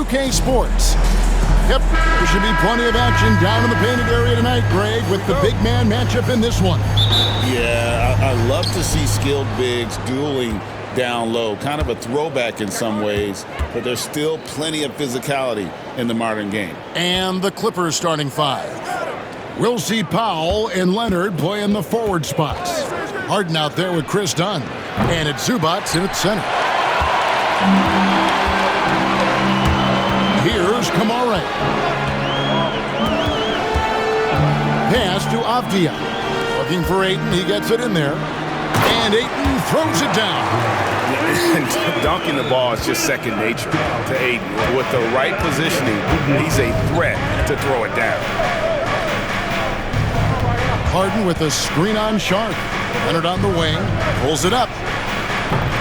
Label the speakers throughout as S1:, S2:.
S1: 2K Sports. Yep, there should be plenty of action down in the painted area tonight, Greg, with the big man matchup in this one.
S2: Yeah, I love to see skilled bigs dueling down low. Kind of a throwback in some ways, but there's still plenty of physicality in the modern game.
S1: And the Clippers starting five. We'll see Powell and Leonard play in the forward spots. Harden out there with Chris Dunn. And it's Zubats in at center. Here's Kamara. Pass to Avdia. Looking for Ayton. He gets it in there. And Ayton throws it down.
S3: Dunking the ball is just second nature to Ayton. With the right positioning, he's a threat to throw it down.
S1: Harden with a screen on Sharp. Leonard on the wing. Pulls it up.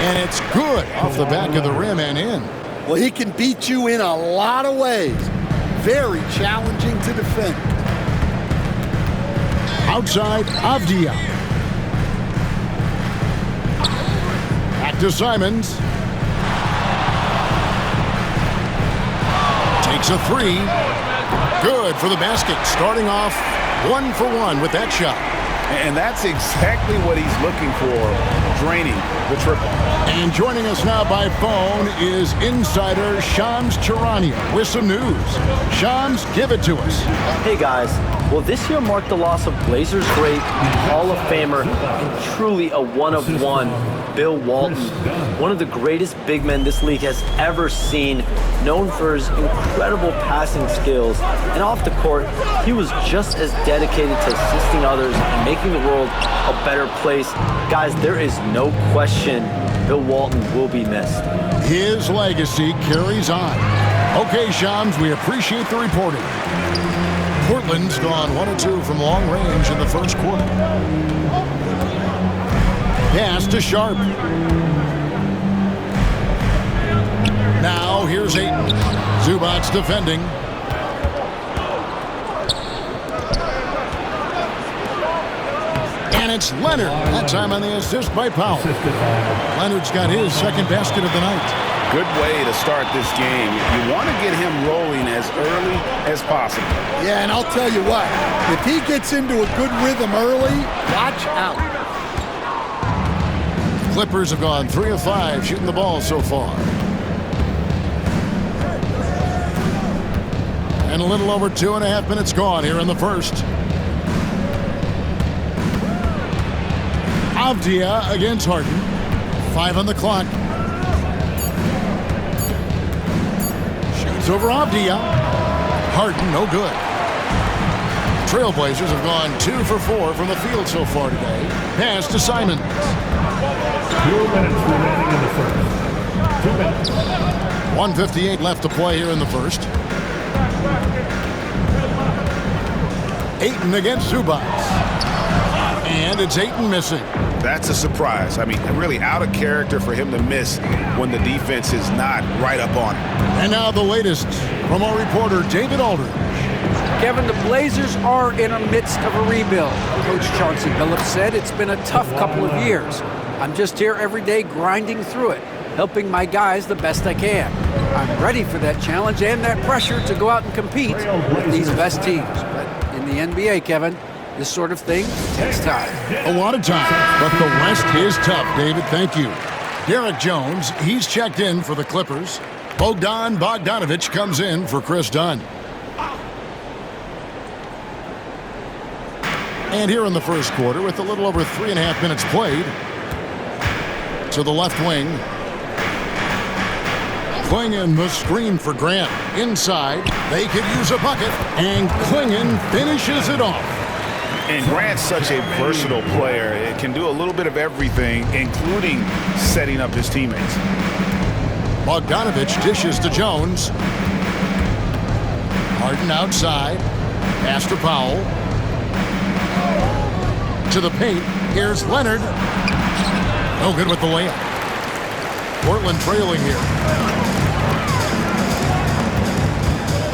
S1: And it's good off the back of the rim and in.
S4: Well, he can beat you in a lot of ways. Very challenging to defend.
S1: Outside, Avdia. Back to Simons. Takes a three. Good for the basket. Starting off 1 for 1 with that shot.
S3: And that's exactly what he's looking for, draining the triple.
S1: And joining us now by phone is insider Shams Charania with some news. Shams, give it to us.
S5: Hey guys, well this year marked the loss of Blazers great, Hall of Famer, and truly a one-of-one, Bill Walton. One of the greatest big men this league has ever seen, known for his incredible passing skills. And off the court, he was just as dedicated to assisting others and making the world a better place. Guys, there is no question Bill Walton will be missed.
S1: His legacy carries on. Okay, Shams, we appreciate the reporting. Portland's gone 1-2 from long range in the first quarter. Pass to Sharp. Now here's Ayton. Zubats defending. And it's Leonard. That time on the assist by Powell. Leonard's got his second basket of the night.
S3: Good way to start this game. You want to get him rolling as early as possible.
S4: Yeah, and I'll tell you what, if he gets into a good rhythm early, watch out.
S1: Clippers have gone 3 of 5 shooting the ball so far. And a little over 2.5 minutes gone here in the first. Avdia against Harden. 5 on the clock. Shoots over Avdia. Harden, no good. Trailblazers have gone 2 for 4 from the field so far today. Pass to Simons.
S6: 2 minutes remaining in the first. 2 minutes.
S1: 1:58 left to play here in the first. Ayton against Zubats. And it's Ayton missing.
S3: That's a surprise. I mean, really out of character for him to miss when the defense is not right up on him.
S1: And now the latest from our reporter, David Aldridge.
S7: Kevin, the Blazers are in the midst of a rebuild. Coach Chauncey Billups said it's been a tough couple of years. I'm just here every day grinding through it, helping my guys the best I can. I'm ready for that challenge and that pressure to go out and compete with these best teams. But in the NBA, Kevin, this sort of thing takes time.
S1: A lot of time, but the West is tough, David. Thank you. Derek Jones, he's checked in for the Clippers. Bogdan Bogdanović comes in for Chris Dunn. And here in the first quarter, with a little over 3.5 minutes played, to the left wing. Klingon the screen for Grant. Inside, they could use a bucket, and Klingon finishes it off.
S3: And Grant's such a versatile player. It can do a little bit of everything, including setting up his teammates.
S1: Bogdanović dishes to Jones. Harden outside. Pass to Powell. To the paint. Here's Leonard. No good with the layup. Portland trailing here.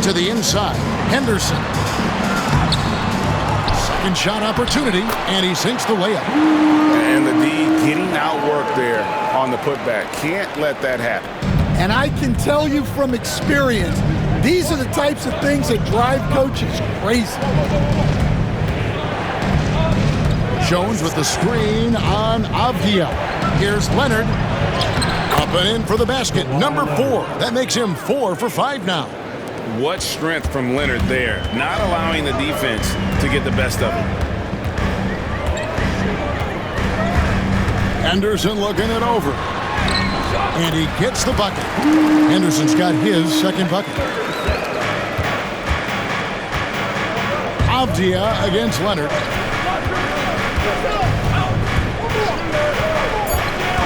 S1: To the inside. Henderson. Second shot opportunity, and he sinks the layup.
S3: And the D getting outworked there on the putback. Can't let that happen.
S4: And I can tell you from experience, these are the types of things that drive coaches crazy.
S1: Jones with the screen on Avdia. Here's Leonard. Up and in for the basket. Number 4. That makes him 4 for 5 now.
S3: What strength from Leonard there, not allowing the defense to get the best of him.
S1: Anderson looking it over. And he gets the bucket. Henderson's got his second bucket. Avdia against Leonard.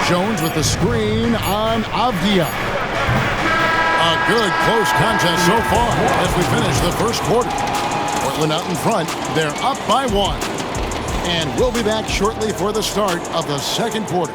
S1: Jones with the screen on Avdia. A good close contest so far as we finish the first quarter. Portland out in front. They're up by 1. And we'll be back shortly for the start of the second quarter.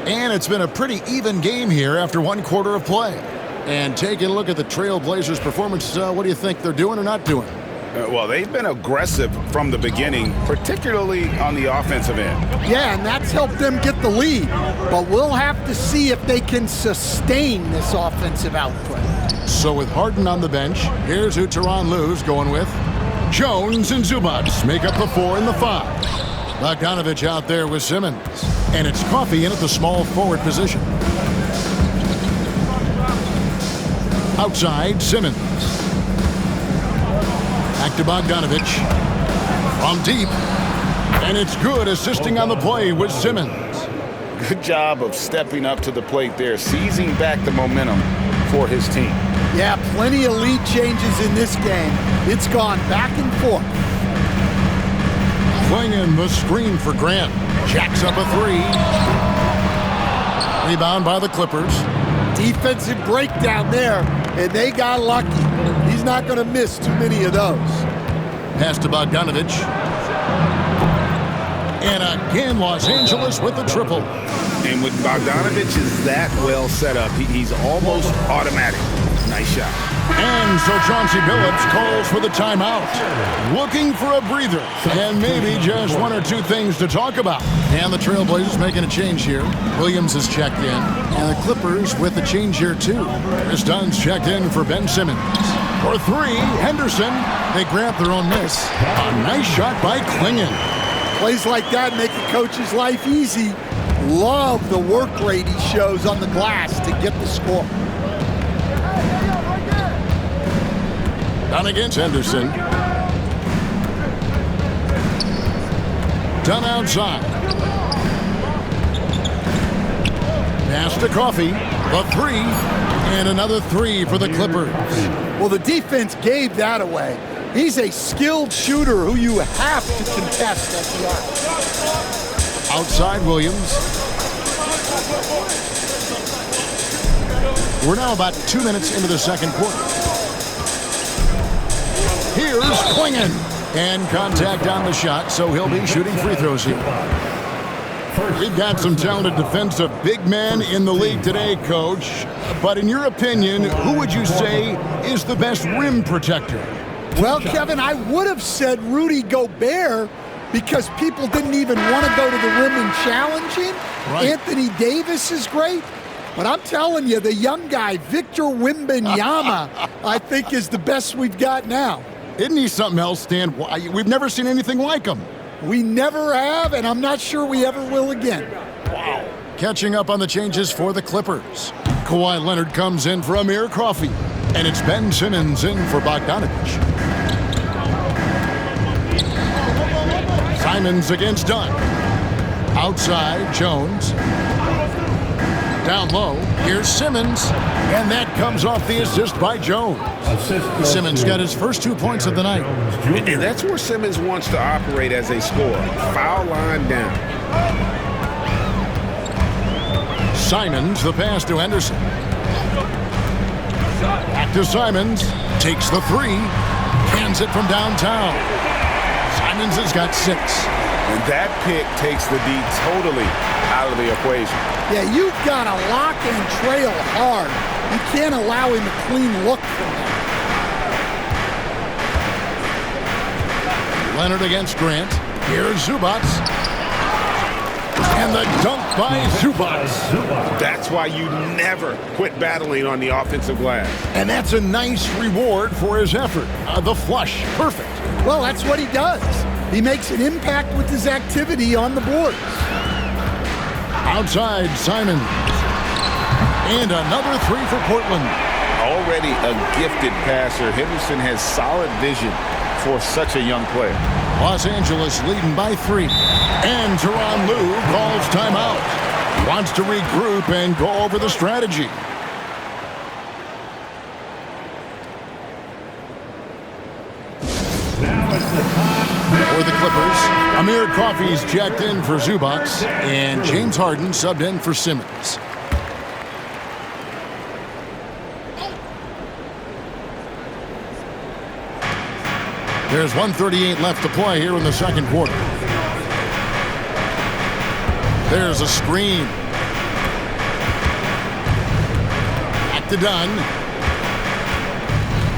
S1: And it's been a pretty even game here after 1 quarter of play. And taking a look at the Trail Blazers' performance, what do you think they're doing or not doing?
S3: Well, they've been aggressive from the beginning, particularly on the offensive end.
S4: Yeah, and that's helped them get the lead. But we'll have to see if they can sustain this offensive output.
S1: So with Harden on the bench, here's who Tyronn Lue's going with. Jones and Zubac make up the 4 and the 5. Bogdanovich out there with Simmons. And it's Coffey in at the small forward position. Outside, Simmons. Back to Bogdanovich. From deep. And it's good, assisting on the play with Simmons.
S2: Good job of stepping up to the plate there, seizing back the momentum for his team.
S4: Yeah, plenty of lead changes in this game. It's gone back and forth.
S1: Clingan the screen for Grant. Jacks up a 3. Rebound by the Clippers.
S4: Defensive breakdown there, and they got lucky. He's not going to miss too many of those.
S1: Pass to Bogdanovich. And again, Los Angeles with the triple.
S3: And with Bogdanovich is that well set up, he's almost automatic. Nice shot.
S1: And so Chauncey Billups calls for the timeout. Looking for a breather. And maybe just 1 or 2 things to talk about. And the Trailblazers making a change here. Williams has checked in. And the Clippers with the change here too. Chris Dunn's checked in for Ben Simmons. For 3, Henderson. They grab their own miss. A nice shot by Clingan.
S4: Plays like that make a coach's life easy. Love the work rate he shows on the glass to get the score.
S1: Dunn against Henderson. Dunn outside. Pass to Coffey. The 3. And another 3 for the Clippers.
S4: Well, the defense gave that away. He's a skilled shooter who you have to contest at the arc.
S1: Outside Williams. We're now about 2 minutes into the second quarter. Here's Clingan. And contact on the shot, so he'll be shooting free throws here. We've got some talented defensive big men in the league today, Coach. But in your opinion, who would you say is the best rim protector?
S4: Well, Kevin, I would have said Rudy Gobert because people didn't even want to go to the rim and challenge him.
S1: Right.
S4: Anthony Davis is great. But I'm telling you, the young guy, Victor Wembanyama, I think is the best we've got now.
S1: Isn't he something else, Stan? We've never seen anything like him.
S4: We never have, and I'm not sure we ever will again.
S1: Wow. Catching up on the changes for the Clippers. Kawhi Leonard comes in for Amir Coffey. And it's Ben Simmons in for Bogdanovich. Simons against Dunn. Outside, Jones. Down low, here's Simmons. And that comes off the assist by Jones. Simmons got his first 2 points of the night.
S3: And that's where Simmons wants to operate as a scorer. Foul line down.
S1: Simons, the pass to Henderson. Back to Simons. Takes the 3. Cans it from downtown. Simons has got 6.
S3: And that pick takes the D totally out of the equation.
S4: Yeah, you've got to lock and trail hard. You can't allow him a clean look from that.
S1: Leonard against Grant. Here's Zubats. And the dunk by Zubats.
S3: That's why you never quit battling on the offensive glass.
S1: And that's a nice reward for his effort. The flush, perfect.
S4: Well, that's what he does. He makes an impact with his activity on the board.
S1: Outside, Simon. And another three for Portland.
S2: Already a gifted passer, Henderson has solid vision for such a young player.
S1: Los Angeles leading by 3. And Tyronn Lue calls timeout. Wants to regroup and go over the strategy.
S6: Now it's the time.
S1: For the Clippers, Amir Coffey's checked in for Zubats, and James Harden subbed in for Simmons. There's 1:38 left to play here in the second quarter. There's a screen. Back to Dunn.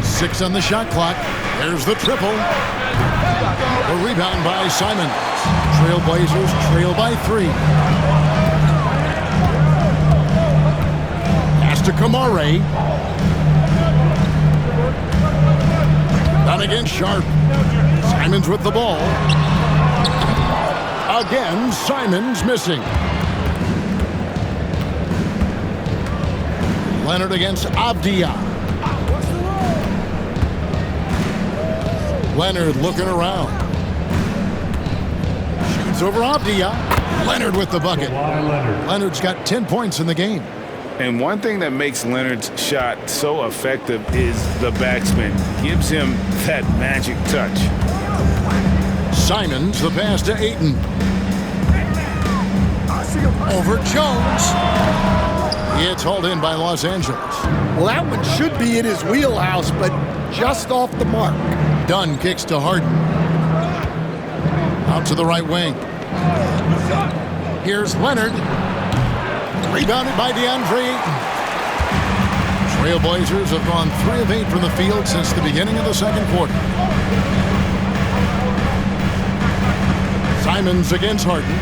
S1: 6 on the shot clock. There's the triple. A rebound by Simon. Trailblazers trail by 3. Pass to Kamare. Down against Sharp. Simons with the ball. Again, Simons missing. Leonard against Avdia. Leonard looking around. Shoots over Avdia. Leonard with the bucket. Leonard's got 10 points in the game.
S3: And one thing that makes Leonard's shot so effective is the backspin. Gives him that magic touch.
S1: Simons, the pass to Ayton. Over Jones. It's hauled in by Los Angeles.
S4: Well, that one should be in his wheelhouse, but just off the mark.
S1: Dunn kicks to Harden. Out to the right wing. Here's Leonard. Rebounded by DeAndre Ayton. Trailblazers have gone 3 of 8 from the field since the beginning of the second quarter. Simons against Harden.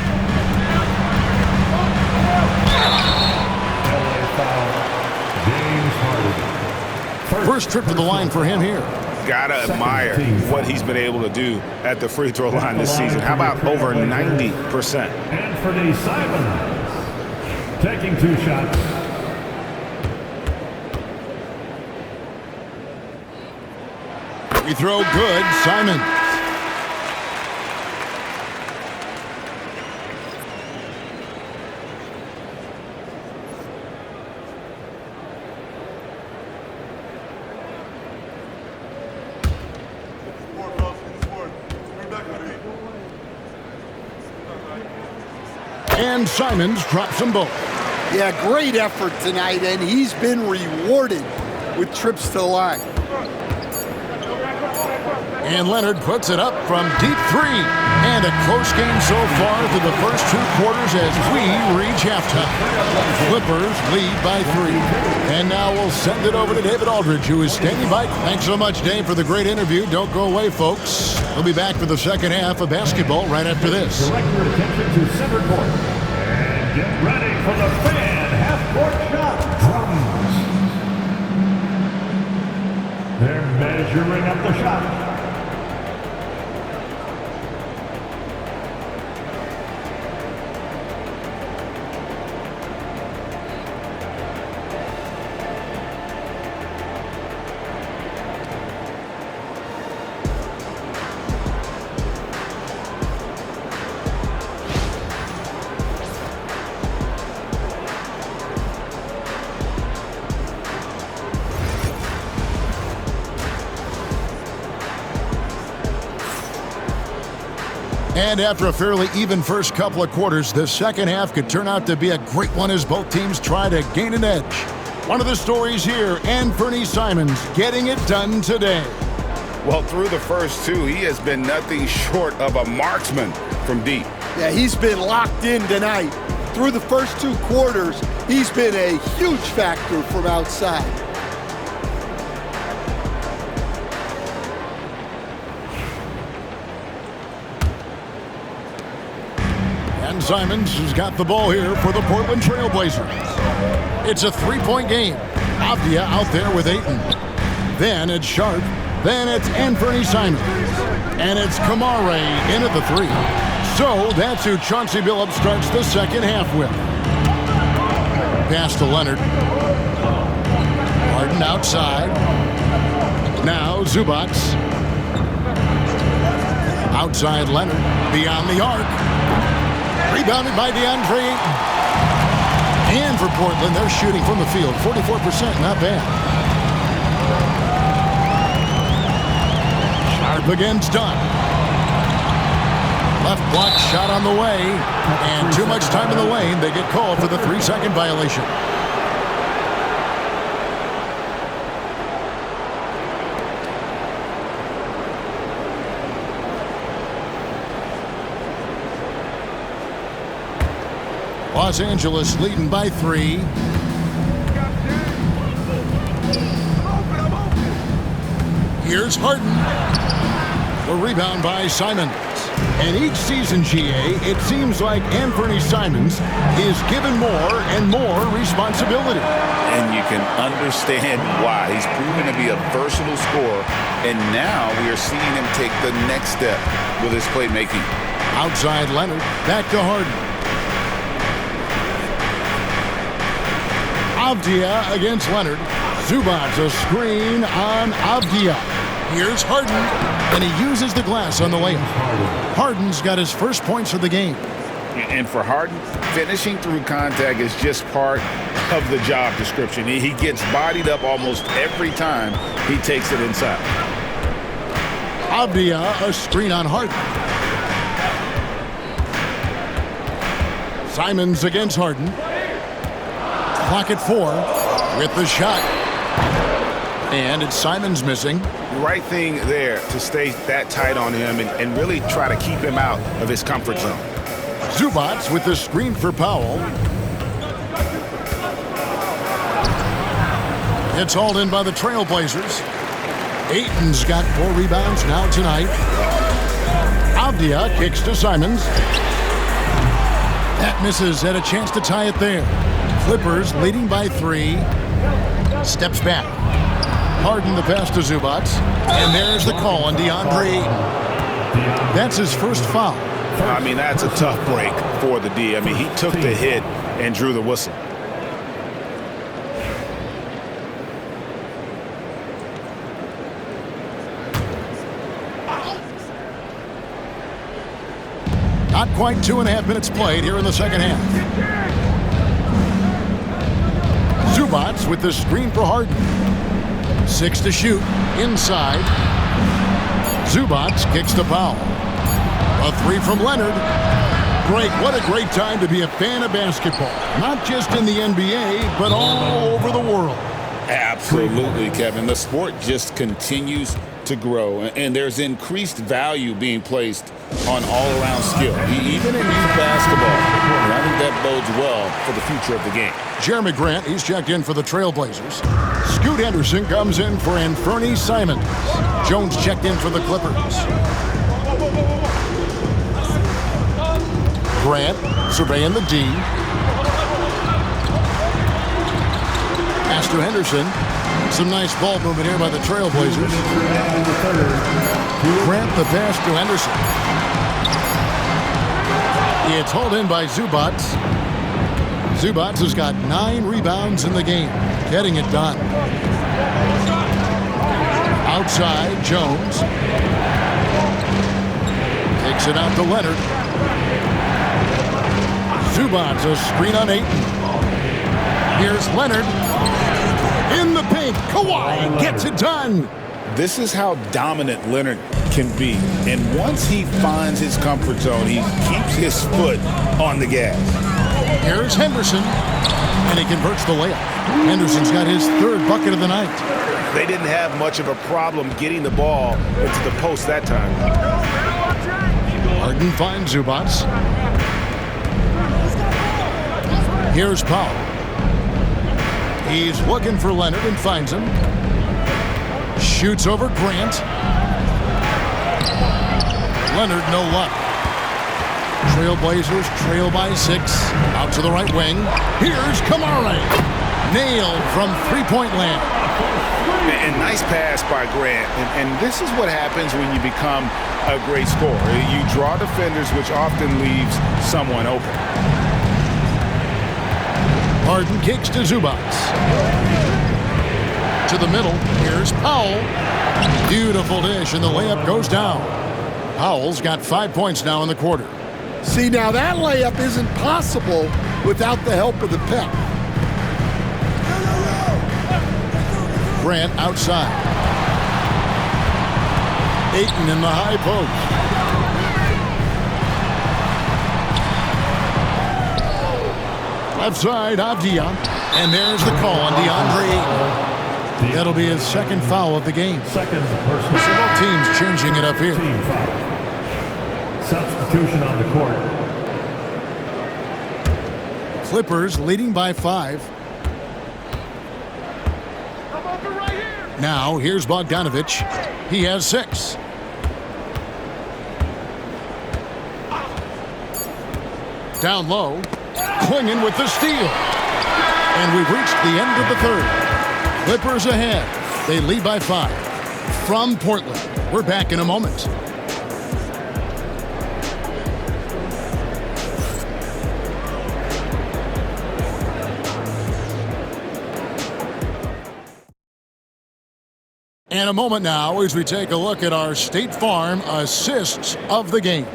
S1: First trip to the line for him here.
S3: Gotta admire what he's been able to do at the free throw line this season. How about over 90%?
S6: Anthony Simons taking 2 shots.
S1: We throw good, Simons. And Simons drops them both.
S4: Yeah, great effort tonight, and he's been rewarded with trips to the line.
S1: And Leonard puts it up from deep 3. And a close game so far through the first 2 quarters as we reach halftime. Clippers lead by 3. And now we'll send it over to David Aldridge, who is standing by. Thanks so much, Dave, for the great interview. Don't go away, folks. We'll be back for the second half of basketball right after this.
S6: Direct your attention to center court. And get ready for the fan half-court shot. Drums. They're measuring up the shot.
S1: And after a fairly even first couple of quarters, the second half could turn out to be a great one as both teams try to gain an edge. One of the stories here, Anthony Simons getting it done today.
S3: Well, through the first two, he has been nothing short of a marksman from deep.
S4: Yeah, he's been locked in tonight. Through the first 2 quarters, he's been a huge factor from outside.
S1: And Simons has got the ball here for the Portland Trail Blazers. It's a 3-point game. Avdia out there with Ayton. Then it's Sharp. Then it's Anthony Simons. And it's Kamare in at the 3. So that's who Chauncey Billups starts the second half with. Pass to Leonard. Harden outside. Now Zubac. Outside Leonard. Beyond the arc. Rebounded by DeAndre Ayton. And for Portland, they're shooting from the field. 44%, not bad. Sharp against Dunn. Left block shot on the way. And too much time in the lane. They get called for the 3-second violation. Los Angeles leading by 3. Here's Harden. The rebound by Simons. And each season, GA, it seems like Anthony Simons is given more and more responsibility.
S2: And you can understand why. He's proven to be a versatile scorer, and now we are seeing him take the next step with his playmaking.
S1: Outside Leonard, back to Harden. Avdia against Leonard. Zubac a screen on Avdia. Here's Harden, and he uses the glass on the layup. Harden's got his first points of the game.
S3: And for Harden, finishing through contact is just part of the job description. He gets bodied up almost every time he takes it inside.
S1: Avdia a screen on Harden. Simons against Harden. Clock at 4 with the shot. And it's Simons missing.
S3: Right thing there to stay that tight on him and really try to keep him out of his comfort zone.
S1: Zubac with the screen for Powell. It's hauled in by the Trailblazers. Ayton's got 4 rebounds now tonight. Avdia kicks to Simons. That misses, had a chance to tie it there. Clippers leading by 3. Steps back. Harden the pass to Zubac. And there's the call on DeAndre Ayton. That's his first foul.
S3: I mean, that's a tough break for the D. I mean, he took the hit and drew the whistle.
S1: Not quite 2.5 minutes played here in the second half. Zubac with the screen for Harden. 6 to shoot. Inside. Zubac kicks to Powell. A 3 from Leonard. Great. What a great time to be a fan of basketball. Not just in the NBA, but all over the world.
S2: Absolutely, Kevin. The sport just continues to grow, and there's increased value being placed on all-around skill, even in youth basketball. And I think that bodes well for the future of the game.
S1: Jeremy Grant, he's checked in for the Trailblazers. Scoot Henderson comes in for Anthony Simons. Jones checked in for the Clippers. Grant surveying the D. Pass to Henderson. Some nice ball movement here by the Trailblazers. Grant the pass to Henderson. It's hauled in by Zubac. Zubac has got 9 rebounds in the game, getting it done. Outside, Jones. Takes it out to Leonard. Zubac a screen on Ayton. Here's Leonard. In the paint, Kawhi gets it done.
S2: This is how dominant Leonard can be. And once he finds his comfort zone, he keeps his foot on the gas.
S1: Here's Henderson, and he converts the layup. Henderson's got his 3rd bucket of the night.
S3: they didn't have much of a problem getting the ball into the post that time.
S1: Harden finds Zubac. Here's Powell. He's looking for Leonard and finds him. Shoots over Grant. Leonard, no luck. Trailblazers trail by 6. Out to the right wing. Here's Kamara. Nailed from three-point land.
S3: And nice pass by Grant. And this is what happens when you become a great scorer. You draw defenders, which often leaves someone open.
S1: Harden kicks to Zubac. To the middle. Here's Powell. Beautiful dish, and the layup goes down. Powell's got 5 points now in the quarter.
S4: See, now that layup isn't possible without the help of the pep.
S1: Grant outside. Ayton in the high post. Left side, Avdia. And there's the call on DeAndre Ayton. That'll be his second foul of the game.
S6: Second personal.
S1: Several teams changing it up here.
S6: Team foul. Substitution on the court.
S1: Clippers leading by 5. Now, here's Bogdanovich. He has 6. Down low. Clinging with the steal. And we've reached the end of the third. Clippers ahead. They lead by 5. From Portland. We're back in a moment. In a moment now as we take a look at our State Farm assists of the game.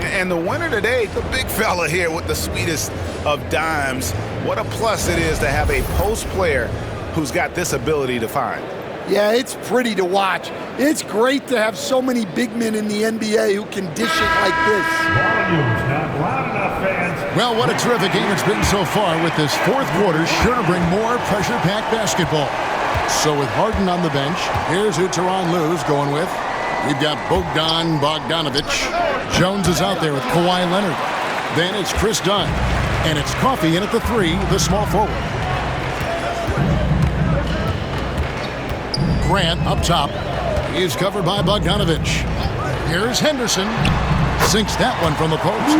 S3: And the winner today, the big fella here with the sweetest of dimes. What a plus it is to have a post player who's got this ability to find.
S4: Yeah, it's pretty to watch. It's great to have so many big men in the NBA who can dish it like this.
S6: Volume's not loud enough, fans.
S1: Well, what a terrific game it's been so far, with this fourth quarter sure to bring more pressure-packed basketball. So with Harden on the bench, here's who Tyronn Lue's going with. We've got Bogdanovich. Jones is out there with Kawhi Leonard. Then it's Chris Dunn. And it's Coffey in at the 3, the small forward. Grant up top. He's covered by Bogdanovich. Here's Henderson. Sinks that one from the post.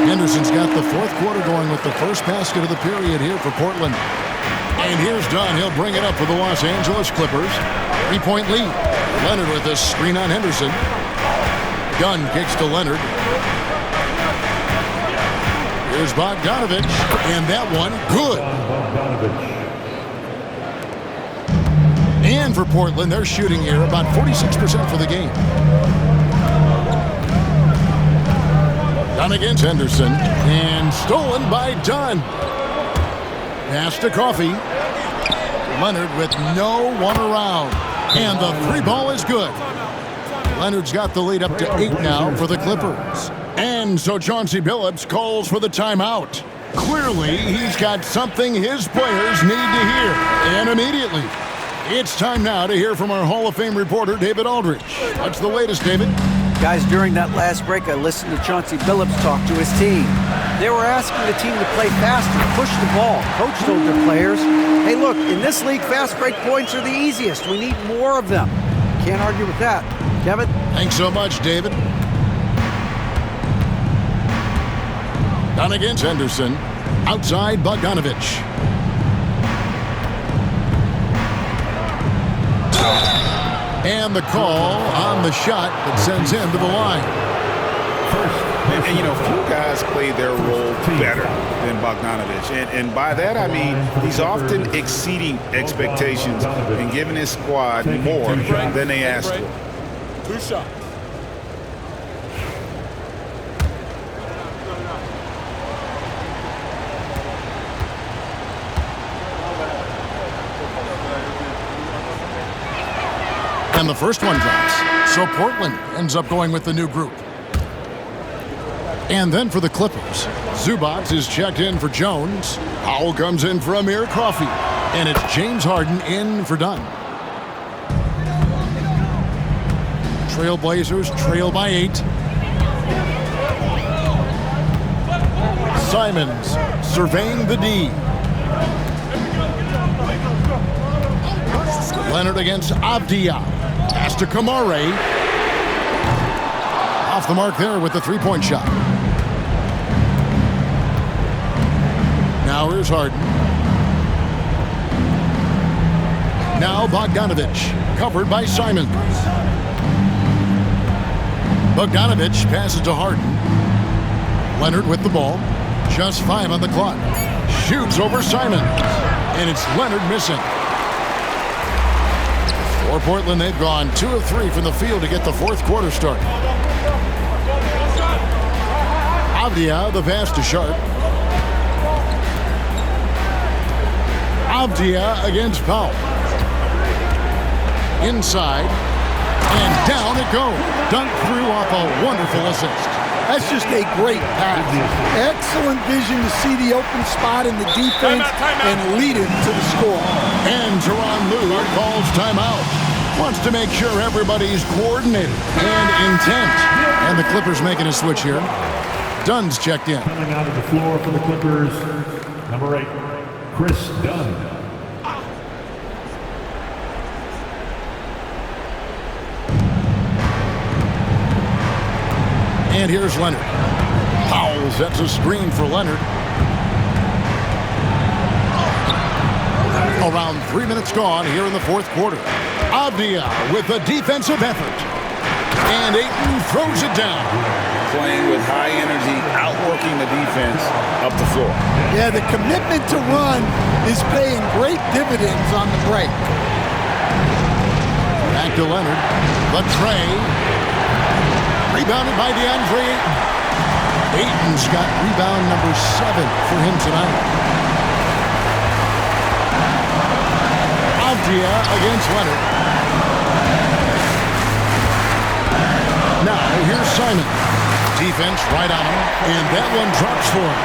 S1: Henderson's got the fourth quarter going with the first basket of the period here for Portland. And here's Dunn. He'll bring it up for the Los Angeles Clippers. 3-point lead. Leonard with a screen on Henderson. Dunn kicks to Leonard. Here's Bogdanovich. And that one, good. And for Portland, they're shooting here about 46% for the game. Dunn against Henderson. And stolen by Dunn. Pass to Coffey. Leonard with no one around. And the 3 ball is good. Leonard's got the lead up to 8 now for the Clippers. And so Chauncey Billups calls for the timeout. Clearly, he's got something his players need to hear. And immediately. It's time now to hear from our Hall of Fame reporter, David Aldridge. What's the latest, David?
S7: Guys, during that last break, I listened to Chauncey Billups talk to his team. They were asking the team to play faster, push the ball. Coach told their players, hey, look, in this league, fast break points are the easiest. We need more of them. Can't argue with that. Kevin?
S1: Thanks so much, David. Down against Henderson. Outside Bogdanovich. And the call on the shot that sends him to the line.
S3: And you know, few guys play their role better than Bogdanovich. And by that, I mean he's often exceeding expectations and giving his squad more than they asked for.
S1: 2 shots. And the first one drops. So Portland ends up going with the new group. And then for the Clippers, Zubac is checked in for Jones. Powell comes in for Amir Coffey. And it's James Harden in for Dunn. Trailblazers trail by 8. Simons surveying the D. Leonard against Avdia. Pass to Kamare. Off the mark there with the three-point shot. Now here's Harden. Now Bogdanovich, covered by Simons. Bogdanovich passes to Harden. Leonard with the ball. Just 5 on the clock. Shoots over Simons. And it's Leonard missing. For Portland, they've gone 2 of 3 from the field to get the fourth quarter started. Avdia, the pass to Sharp. Avdia against Powell. Inside. And down it goes. Dunked through off a wonderful assist.
S4: That's just a great pass. Excellent vision to see the open spot in the defense and lead it to the score.
S1: And Teron Lue calls timeout. Wants to make sure everybody's coordinated and intent. And the Clippers making a switch here. Dunn's checked in.
S6: Coming out of the floor for the Clippers, number 8, Chris Dunn.
S1: And here's Leonard. Powell sets a screen for Leonard. Around 3 minutes gone here in the fourth quarter. Avdia with a defensive effort. And Ayton throws it down.
S2: Playing with high energy, outworking the defense up the floor.
S4: Yeah, the commitment to run is paying great dividends on the break.
S1: Back to Leonard. The tray. Rebounded by DeAndre Ayton. Ayton's got rebound number 7 for him tonight. Avdia against Leonard. Now here's Simon. Defense right on him, and that one drops for him.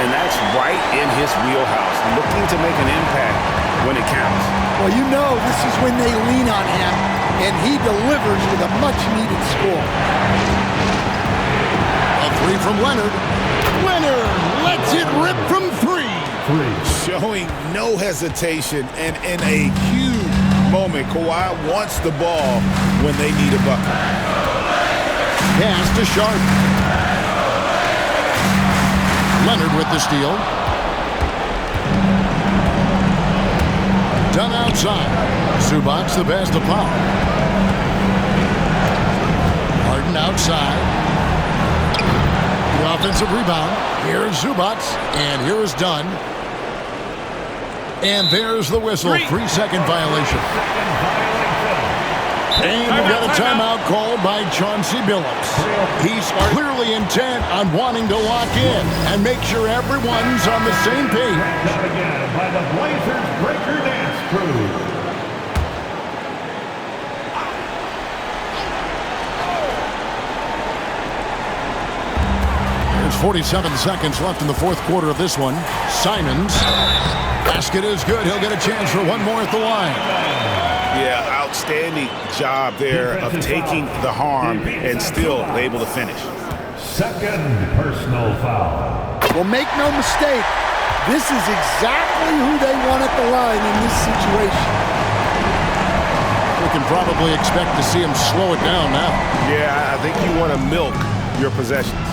S3: And that's right in his wheelhouse, looking to make an impact when it counts.
S4: Well, you know this is when they lean on him, and he delivers with a much-needed score.
S1: A 3 from Leonard. Leonard lets it rip from 3.
S3: Showing no hesitation, and in a huge moment, Kawhi wants the ball when they need a bucket.
S1: Pass to Sharp. Leonard with the steal. Done outside. Zubac the pass to Powell. Harden outside. The offensive rebound. Here's Zubac, and here is Dunn. And there's the whistle. 3-second violation. And we've got a timeout called by Chauncey Billups. He's clearly intent on wanting to lock in and make sure everyone's on the same page.
S6: Wrapped up again by the Blazers Breaker Dance Crew.
S1: There's 47 seconds left in the fourth quarter of this one. Simons. Basket is good. He'll get a chance for one more at the line.
S3: Yeah, outstanding job there of taking the harm and still able to finish.
S6: Second personal foul.
S4: Well, make no mistake, this is exactly who they want at the line in this situation.
S1: We can probably expect to see him slow it down now.
S3: Yeah, I think you want to milk your possessions.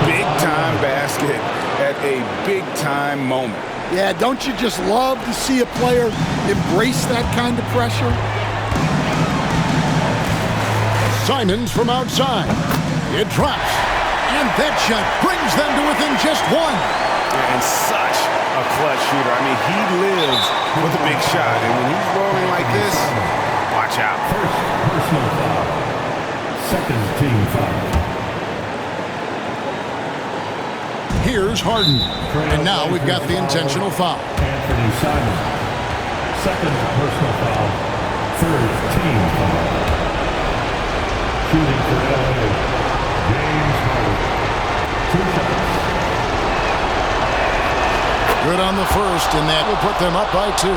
S3: Big-time basket at a big-time moment.
S4: Yeah, don't you just love to see a player embrace that kind of pressure?
S1: Simons from outside. It drops. And that shot brings them to within just 1.
S3: And such a clutch shooter. I mean, he lives with a big shot. And when he's rolling like this, watch out.
S6: First personal foul. Second team foul.
S1: Here's Harden. And now we've got the intentional foul.
S6: Anthony Simons. Second personal foul. Third team foul. Shooting for LA. James Harden. 2 shots.
S1: Good on the first, and that will put them up by 2.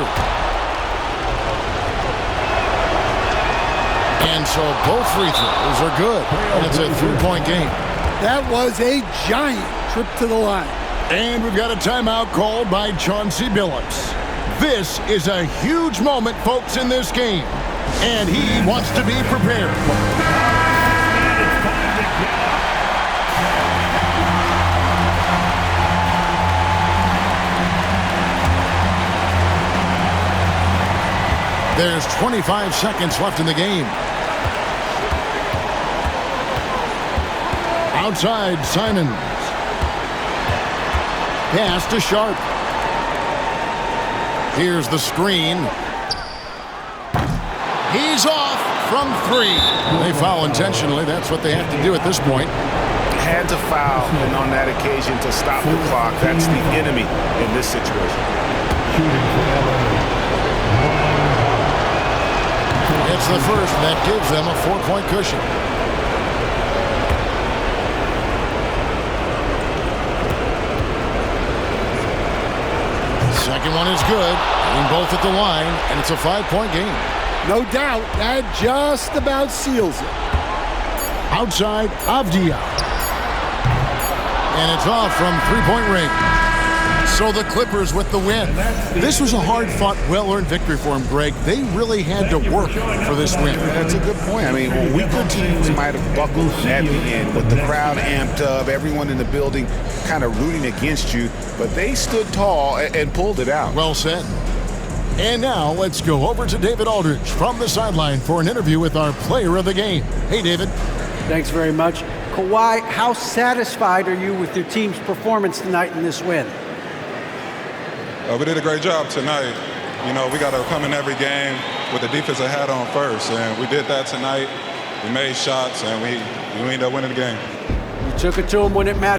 S1: And so both free throws are good. And it's a 3-point game.
S4: That was a giant trip to the line.
S1: And we've got a timeout called by Chauncey Billups. This is a huge moment, folks, in this game. And he wants to be prepared. There's 25 seconds left in the game. Outside, Simons. Pass to Sharp. Here's the screen. He's off from 3. They foul intentionally. That's what they have to do at this point.
S3: Had to foul, and on that occasion to stop the clock. That's the enemy in this situation.
S1: It's the first that gives them a 4-point cushion. Second one is good. Hitting both at the line, and it's a 5-point game.
S4: No doubt, that just about seals it.
S1: Outside, Avdia. And it's off from 3-point range. So the Clippers with the win. This was a hard-fought, well-earned victory for them, Greg. They really had to work for this win.
S3: That's a good point. I mean, weaker teams might have buckled at the end with the crowd amped up, everyone in the building kind of rooting against you, but they stood tall and pulled it out.
S1: Well said. And now let's go over to David Aldridge from the sideline for an interview with our player of the game. Hey, David.
S7: Thanks very much. Kawhi, how satisfied are you with your team's performance tonight in this win?
S8: We did a great job tonight. You know, we got to come in every game with the defensive hat on first, and we did that tonight. We made shots, and we ended up winning the game.
S7: You took it to them when it mattered.